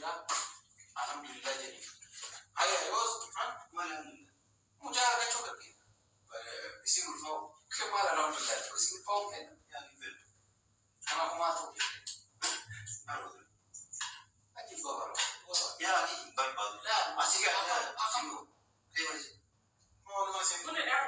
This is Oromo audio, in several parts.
jira. Alhamdulillah jadi. Haya yos ha malan mujahada choka ke. Isi ulfau kemala alhamdulillah. Isi ulfau ke ya gitu. Ana kuma to. Aji babar. Ya ni babar. La masih ga akan. Terima kasih. Mau masih. Boleh dah.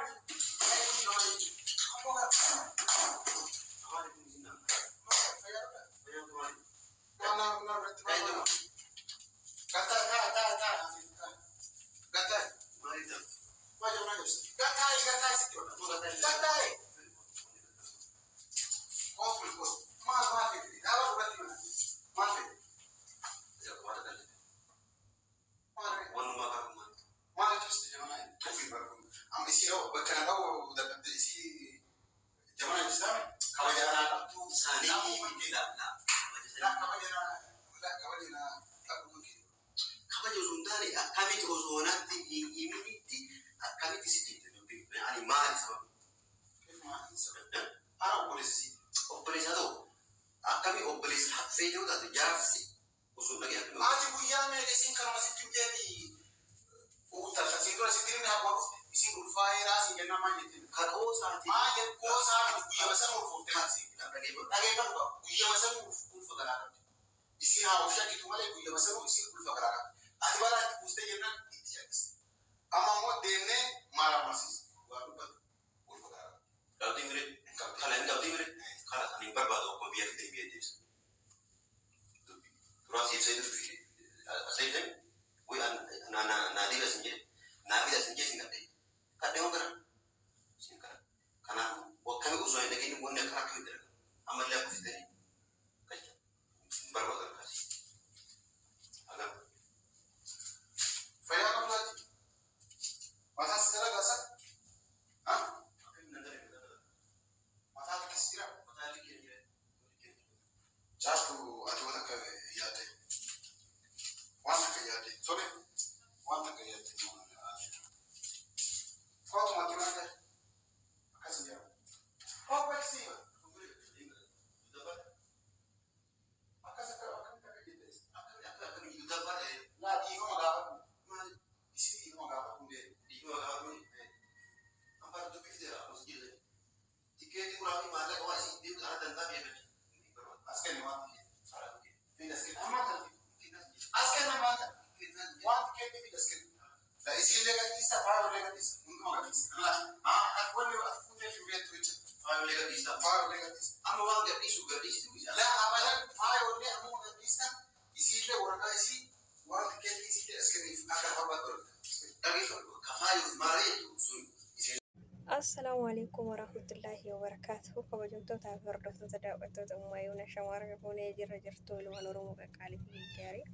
Assalamu alaikum warahmatullahi wabarakatuh. Kabajamtoota fi hordoftoota daawwattoota Ummaayyuuna Shamarra fuunee jirtu ilmaan Oromoo qaqqaalii fi gaarii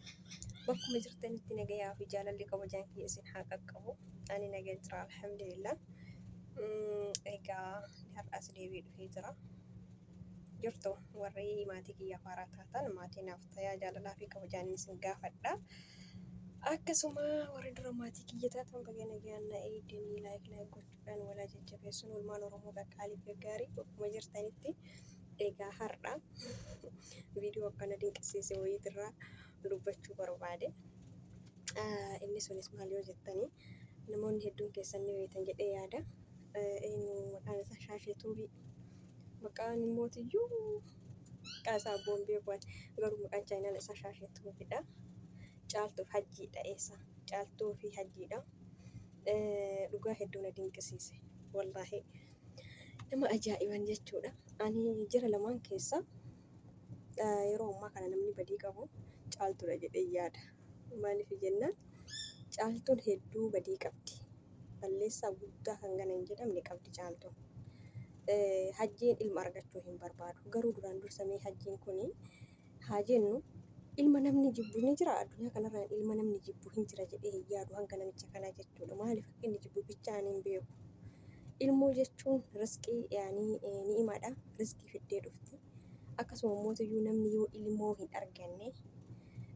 bakkuma jirtanitti nagayaa fi jaalalli kabajaan kiyya isin haa qaqqabu. Ani nagaa jira alhamdulillah. Egaa har'as deebii dhufee jira. Jirtu warri maatii kiyya faaraa taatan maatii naaf tayaa jaalalaa fi kabajaan isin gaafadha. Akkasuma warri dura maatii kiyya taatan baga nagaan na eegdanii laayik gochuudhaan walaa jajjabeessuun ilmaan Oromoo qaqqaalii fi gaarii bakkuma jirtanitti. Egaa har'a viidiyoo akkana dinqisiise wayiitirraa dubbachuu barbaade. Inni sunis maal yoo jettanii namoonni hedduun keessan ni beektan jedhee yaada. Maqaan isaa Shaashee Tuubii. Maqaan mootiyyuu qaasaa Boombee bu'an garuu maqaan chaayinaan isaa Shaashee Tuubiidha. Caaltuu fi hajjiidha eessa? Caaltuu fi hajjiidha. Dhugaa hedduu na dinqisiise. Wallaahi nama ajaa'iban jechuudha. Ani jira lamaan keessa yeroo ammaa kana namni badii qabu caaltuudha jedhee yaada. Maaliif jennaan caaltuun hedduu badii qabdi. Balleessaa guddaa kan gana hin jedhamne qabdi caaltuun. Hajjiin ilma argachuu hin barbaadu. Garuu duraan dursamee hajjiin kuni haa jennu ilma namni jibbu ni jira addunyaa kanarraan ilma namni jibbu hin jira jedhee hin yaadu hanga namicha kanaa jechuudha. Maaliif akka inni jibbu bichaan hin beeku. Ilmoo jechuun riskii ni'imaadha. Riskii fiddee dhufti. Akkasuma mootiyyuu namni yoo ilmoo hin arganne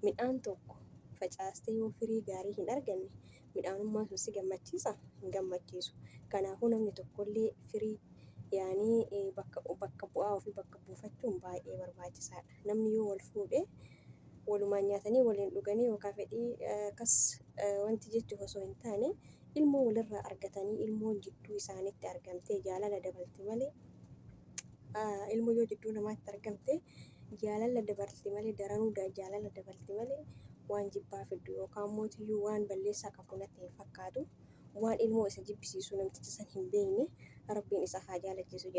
midhaan tokko facaastee yoo firii gaarii hin arganne midhaanummaan sun si gammachiisa hin gammachiisu. Kanaafuu namni tokkollee firii bakka bu'aa ofii bakka buufachuun baay'ee barbaachisaadha. Namni yoo wal fuudhee walumaan nyaatanii waliin dhuganii yookaan fedhii akkas wanti jechuuf osoo hin taane ilmoo walirraa argatanii ilmoon jidduu isaaniitti argamtee jaalala dabalte malee ilmoo yoo jidduu namaatti argamte jaalala dabalte malee daranuu jaalala dabalte malee waan jibbaa fiddu yookaan mootiyyuu waan balleessaa qabu natti hin fakkaatu. Waan ilmoo isa jibbisiisu namticha san hin beekne rabbiin isa haa jaalachiisu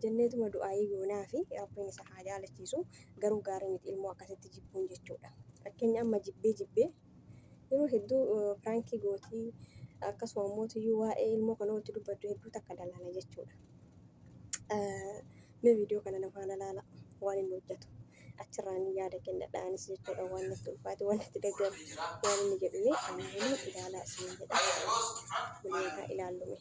jenneetuma du'aayii goonaa fi rabbiin isa haa jaalachiisu. Garuu gaarii miti ilmoo akkasitti jibbuun jechuudha. Fakkeenya amma jibbee yeroo hedduu firaankii gootii akkasuma mootiyyuu waa'ee ilmoo kana walitti dubbaddu hedduu takka dalaala jechuudha. Mee viidiyoo kana namaan ilaala waan inni hojjetu achirraan yaada kennadhaanis jechuudha. Waan natti ulfaate waan natti daggamu waan inni jedhume ammoo ilaalaa isin jedha waliin ilaallume.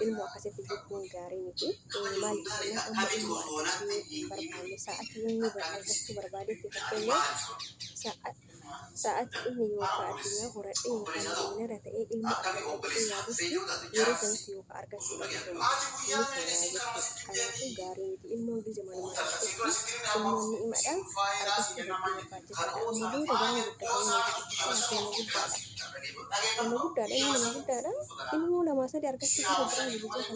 Ilmu akkasitti jibbuun gaarii miti. Maaliif jennaan amma ilmu akkasitti barbaanne sa'atii inni argachuu barbaadetti fakkeenyaaf sa'atii inni yookaan addunyaa horadhee yookaan beeynada ta'ee ilmu argatee yaadutti yeroo sanitti yookaan argachuu danda'u. Inni seeraa jechuudha. Kanaafuu gaarii miti. Ilmoon biyya manuma keessatti ilmoonni himadhaan argachuu hedduu barbaachisaadha. Ammallee dabalaan guddatanii nama guddaadha. Ilmoo lamaa sadii argachuu biyya kanatti jechuudha.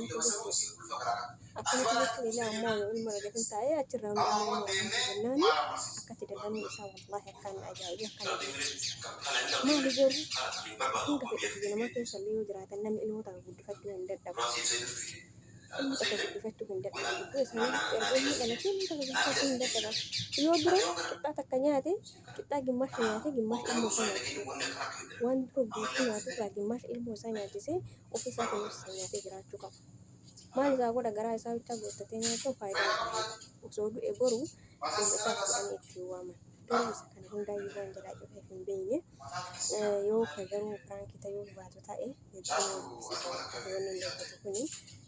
Akkanatti jechuun illee ammoo ilma argatin taa'ee achirraa ilmoo jennaan akkatti dallanuu isaa wallaahi akkaan ajaa'iba akkana maali garuu hanga fedhe biyya namaa keessa illee yoo jiraatan namni ilmoo takka guddifachuu hin dadhabu. Ilmoo takka guddifachuu hin dadhabu. Gidduu isaanii erga inni dhalatee ilmoo takka guddifachuu hin dadhabu. Yoo dura qixxaa takka nyaate qixxaa gimmaasha nyaate gimmaasha ilmoo isaa nyaachisuu waan dura guutuu nyaatu irraa gimmaasha ilmoo isaa nyaachisee ofii isaa kunuunsa nyaatee jiraachuu qaba. Maal isaa godha garaa isaa bicha guuttatee nyaachuun faayidaa isaa osoo du'e boruu ilma isaa godhanii ittiin waaman. Garuu isa kana hundaayyuu waan jalaa cufaaf hin beekne yoo ka garuu firaankii ta'uu baatu ta'e jechuun wanni hin dubbatu kuni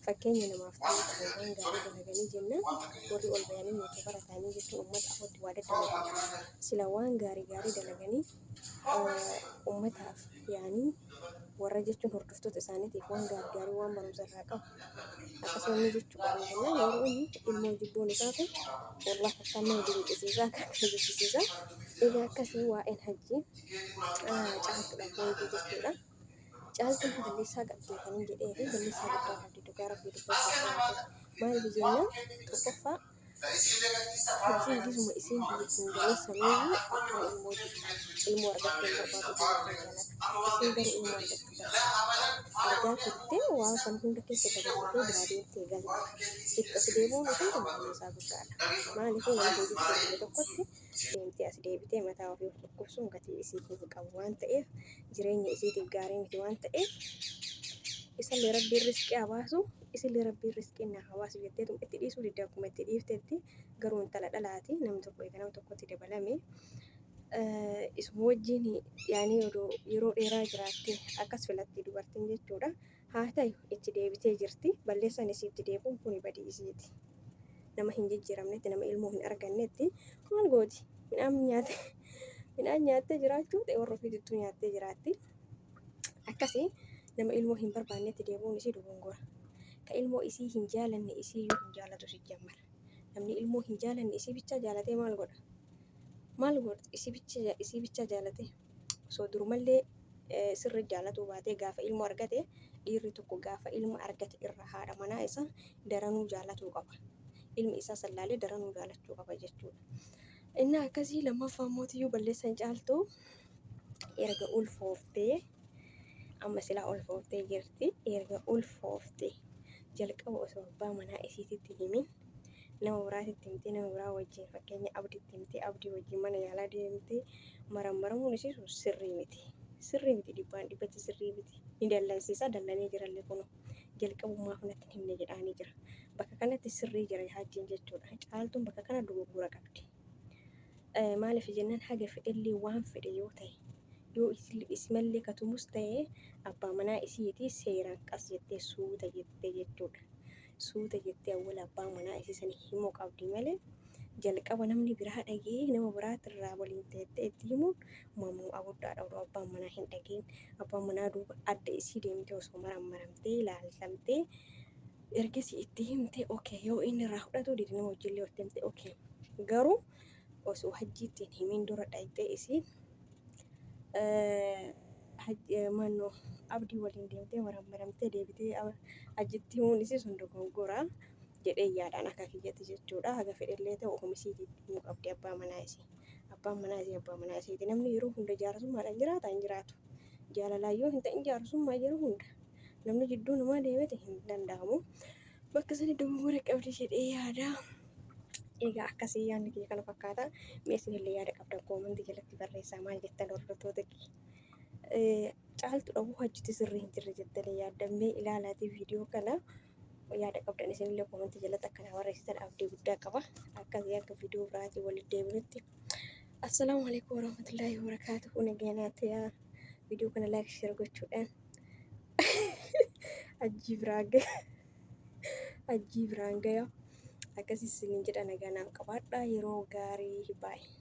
fakkeenya namaaf ta'uu waan gaarii dalaganii jennaan warri ol bayanii nuti barataanii jechuun uummata afootti waa daddabaratan sila waan gaarii dalaganii uummataaf yaanii warra jechuun hordoftoota isaaniitiif waan gaarii waan barumsa irraa qabu akkasuma inni jechuu qabu jennaan yeroo inni ilmoo jibbuun isaa kun wallah akkaan nama dinqisiisaa kan jechisiisa. Egaa akkasii waa'een hajjii caaltuudhaaf wayitii jechuudha. Caaltuun balleessaa qabdee kan hin jedhee fi balleessaa guddaa qabdi dhugaa rabbii dubbachuu maaliif jennaan tokkoffaa hajjiin gisuma isiin biyya hin galeessaniyyuu akka ilmoo argachuu barbaadu isiin gara ilmoo argachuu argaa turte waan kan hunda keessa dabalatee biraa deemtee galte itti as deebi'uun ishee kan balleessaa guddaadha. Maaliif nama hojjechuu biyya tokkotti deemtee as deebitee mataa ofii dhukkubsuun gatii isii hin qabu waan ta'eef jireenya isiitiif gaarii miti waan ta'eef isallee rabbiin riskii habaasu isillee rabbiin riskii na habaasu jetteetu itti dhiisuu didda akkuma itti dhiiftetti garuu intala dhalaati nam tokko eega nam tokkotti dabalame isuma wajjin yaanii yeroo dheeraa jiraatte akkas filatti dubartiin jechuudha. Haa ta'u itti deebitee jirti balleessaan isii itti deebi'uun kuni badii isiiti. Nama hin jijjiiramnetti nama ilmoo hin argannetti maal gooti midhaan nyaattee jiraachuu ta'e warra ofiittuu nyaattee jiraatti. Akkasii nama ilmoo hin barbaannetti deebi'uun isii dogongora. Ka ilmoo isii hin jaalanne isii iyyuu hin jaalatu si jammara. Namni ilmoo hin jaalanne isii bicha jaalatee maal godha? Isii bicha jaalatee osoo durumallee sirri jaalatuu baatee gaafa ilmoo argate dhiirri tokko gaafa ilma argate irra haadha manaa isaa daranuu jaalatuu qaba. Ilmi isaa sallaalee daranuu jaalachuu qaba jechuudha. Inni akkasii lammaffaa mootiyyuu balleessan caaltuu erga ulfooftee amma silaa ulfooftee jirti. Erga ulfoofte jalqaba osoo abbaa manaa isiititti himin nama biraatitti himtee nama biraa wajjin fakkeenya abdiitti himtee abdii wajjin mana yaalaa deemtee marammaramuun isii sun sirrii miti. Sirrii miti dhibbaan dhibbatti sirrii miti. Ni dallansiisa dallanii jirallee kun jalqabumaaf natti himne jedhaanii jira. Bakka kanatti sirrii jira hajjiin jechuudha. Caaltuun bakka kana dogoggora qabdi. Maaliif jennaan haga fedhellee waan fedhe yoo ta'e yoo isimallee katumus ta'e abbaa manaa isiitii seeraan qas jettee suuta jettee jechuudha. Suuta jettee awwala abbaa manaa isii sanii himuu qabdi malee jalqaba namni biraa dhagee nama biraatirraa waliin teettee itti himuun mamnu'a guddaadha. Odoo abbaan manaa hin dhagein abbaan manaa duuba adda isii deemtee osoo marammaramtee ilaallamtee ergasii itti himtee okey yoo inni irraa fudhatu didi nama wajjillee walitti himtee okey garuu osoo hajjiitti hin himin dura dhayxee isiin mannoo abdii waliin deemtee marammaramtee deebitee hajjitti himuun isii sun dogongoraa jedhee yaadaan akka kiyyatti jechuudha. Haga fedhellee ta'u oomisiitii himuu qabdi abbaa manaa isii. Abbaan manaa isii abbaa manaa isiiti. Namni yeroo hunda jaarsummaadhaan jiraata hin jiraatu. Jaalalaan yoo hin ta'in jaarsummaa yeroo hunda namni jidduu namaa deemete hin danda'amu. Bakka sani dogoggora qabdi jedhee yaada. Egaa akkasii yaadni kiyya kana fakkaata. Mee isinillee yaada qabdan koomantii jalatti barreessaa maal jettan hordoftoota kiyya. Caaltu dhabuu hajjiti sirrii hin jirre jettanii yaaddamee ilaalaatii viidiyoo kana yaada qabdan isinillee koomantii jalatti akkana barreessitan abdii guddaa qaba. Akkasii akka viidiyoo biraatii walitti deebinutti. Assalaamu alaikum warahmatullaahi wabarakaatuhu. Nageenyaatti viidiyoo kana laayik sheer gochuudhaan ajjii biraan gaya. Akkasii isiniin jedha nagaa naaf qabaadhaa. Yeroo gaarii baay'ee.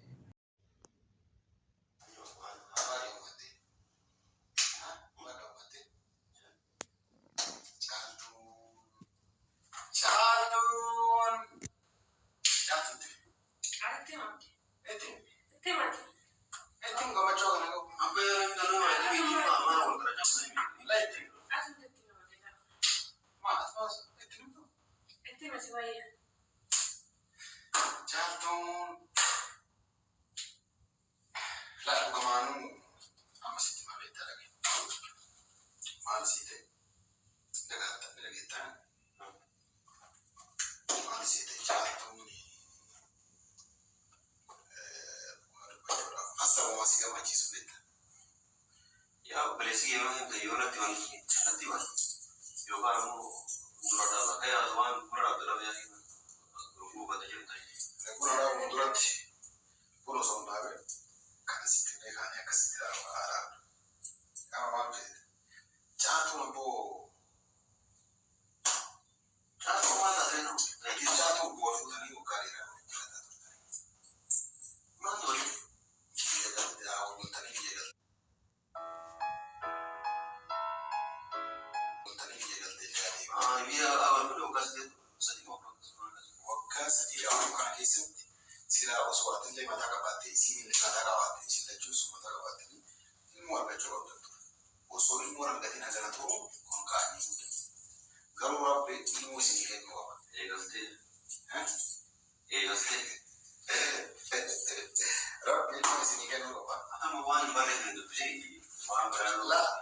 Sila osoo atillee mataa qabaattee isiin illee mataa qabaattee chillachuus mataa qabaattanii ilmoo argachuu qabdu. Osoo ilmoo argatiin hagana ta'u kun kaa'anii guutan. Garuu rabbi ilmoo isinii kennuu qaba. Eegaltee. Rabbi ilmoo isinii kennuu qaba. Atama waan bareedan dubbisee waan biraan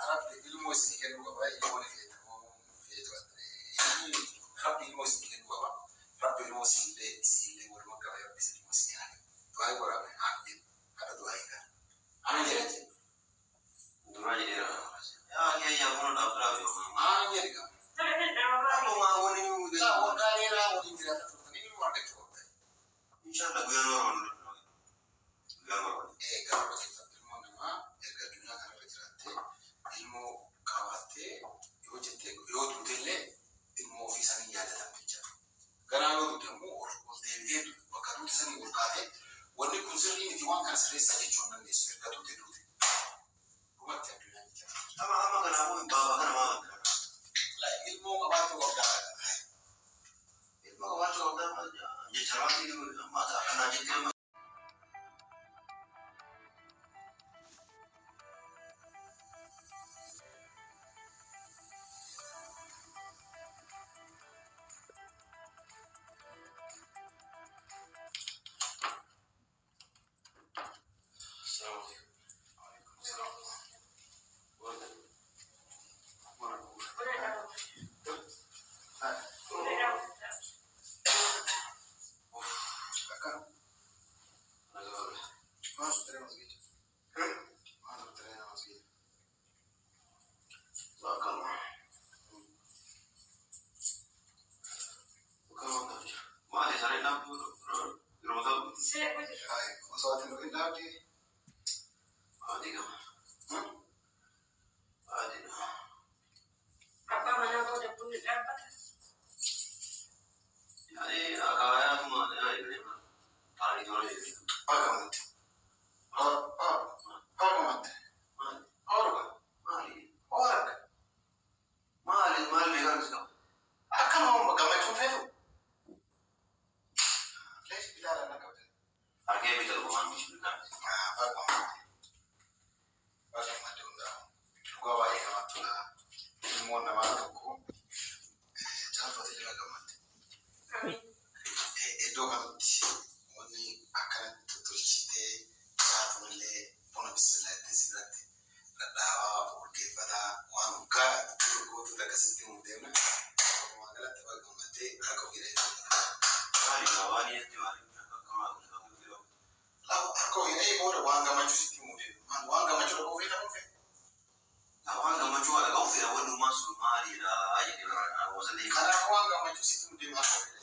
rabbi ilmoo isinii kennuu qaba. Ilmoo ni feetu rabbi ilmoo isinii kennuu qaba. Rabbi ilmoo isinillee walumaa qaba rabbi isinii ilmoo isinii haa kennu. Du'aa waraabne aamin kadha du'aa hin kana. Aamin jedhati. Du'aa jedheera. Yaa kiyyaa kun dhaabbiraa yoo. Aamin jedhika. Akkuma waliin waliin waggaa dheeraa waliin jiraata turtan inni argachuu qabda. Inshallah guyyaa mara gaafa keessatti ilmoo namaa erga addunyaa kanarra jiraattee ilmoo qabaattee yoo jettee yoo duutellee ilmoo ofii isaanii yaadatan jechuudha. Garaa yoo duute immoo ol deebitee bakka duute sanii ol kaatee wanni kun sirrii miti waan kana sirreessaa jechuun dandeessu erga duute duute. Dhumatti addunyaa jechuudha. Amma kanaafuu baaba kana maa bakka ilmoo qabaachuu qabdaa. Ilmoo qabaachuu qabdaa jecha raawwatii maata akkanaa jettee Karena aku nggak maju situ di mana.